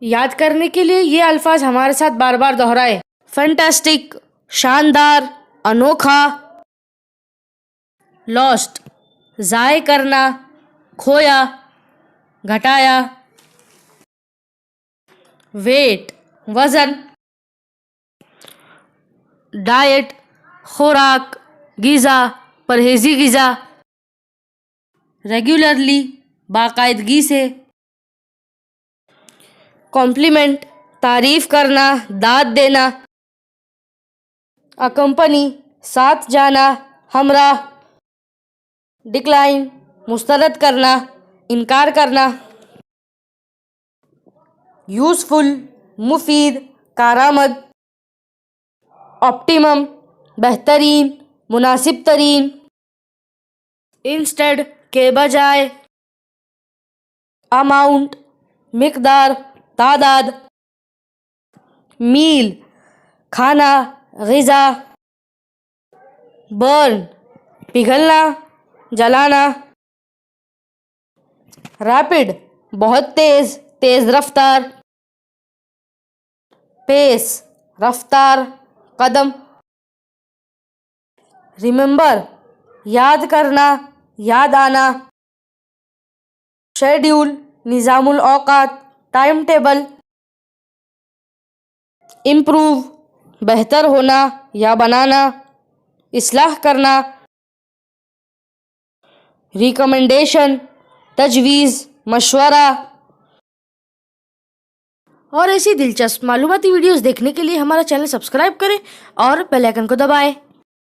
یاد کرنے کے لیے یہ الفاظ ہمارے ساتھ بار بار دہرائے. فینٹاسٹک، شاندار، انوکھا. لاسٹ، ضائع کرنا، کھویا، گھٹایا. ویٹ، وزن. ڈائٹ، خوراک، غذا، پرہیزی غذا. ریگولرلی، باقاعدگی سے. کمپلیمنٹ، تعریف کرنا، داد دینا. اکمپنی، ساتھ جانا، ہمراہ. ڈکلائن، مسترد کرنا، انکار کرنا. یوزفل، مفید، کارآمد. آپٹیمم، بہترین، مناسب ترین. انسٹیڈ، کے بجائے. اماؤنٹ، مقدار، تعداد. میل، کھانا، غذا. برن، پگھلنا، جلانا. ریپڈ، بہت تیز، تیز رفتار. پیس، رفتار، قدم. ریممبر، یاد کرنا، یاد آنا. شیڈیول، نظام الاوقات، ٹائم ٹیبل. امپروو، بہتر ہونا یا بنانا، اصلاح کرنا. ریکمنڈیشن، تجویز، مشورہ. اور ایسی دلچسپ معلوماتی ویڈیوز دیکھنے کے لیے ہمارا چینل سبسکرائب کریں اور بیل آئیکن کو دبائیں.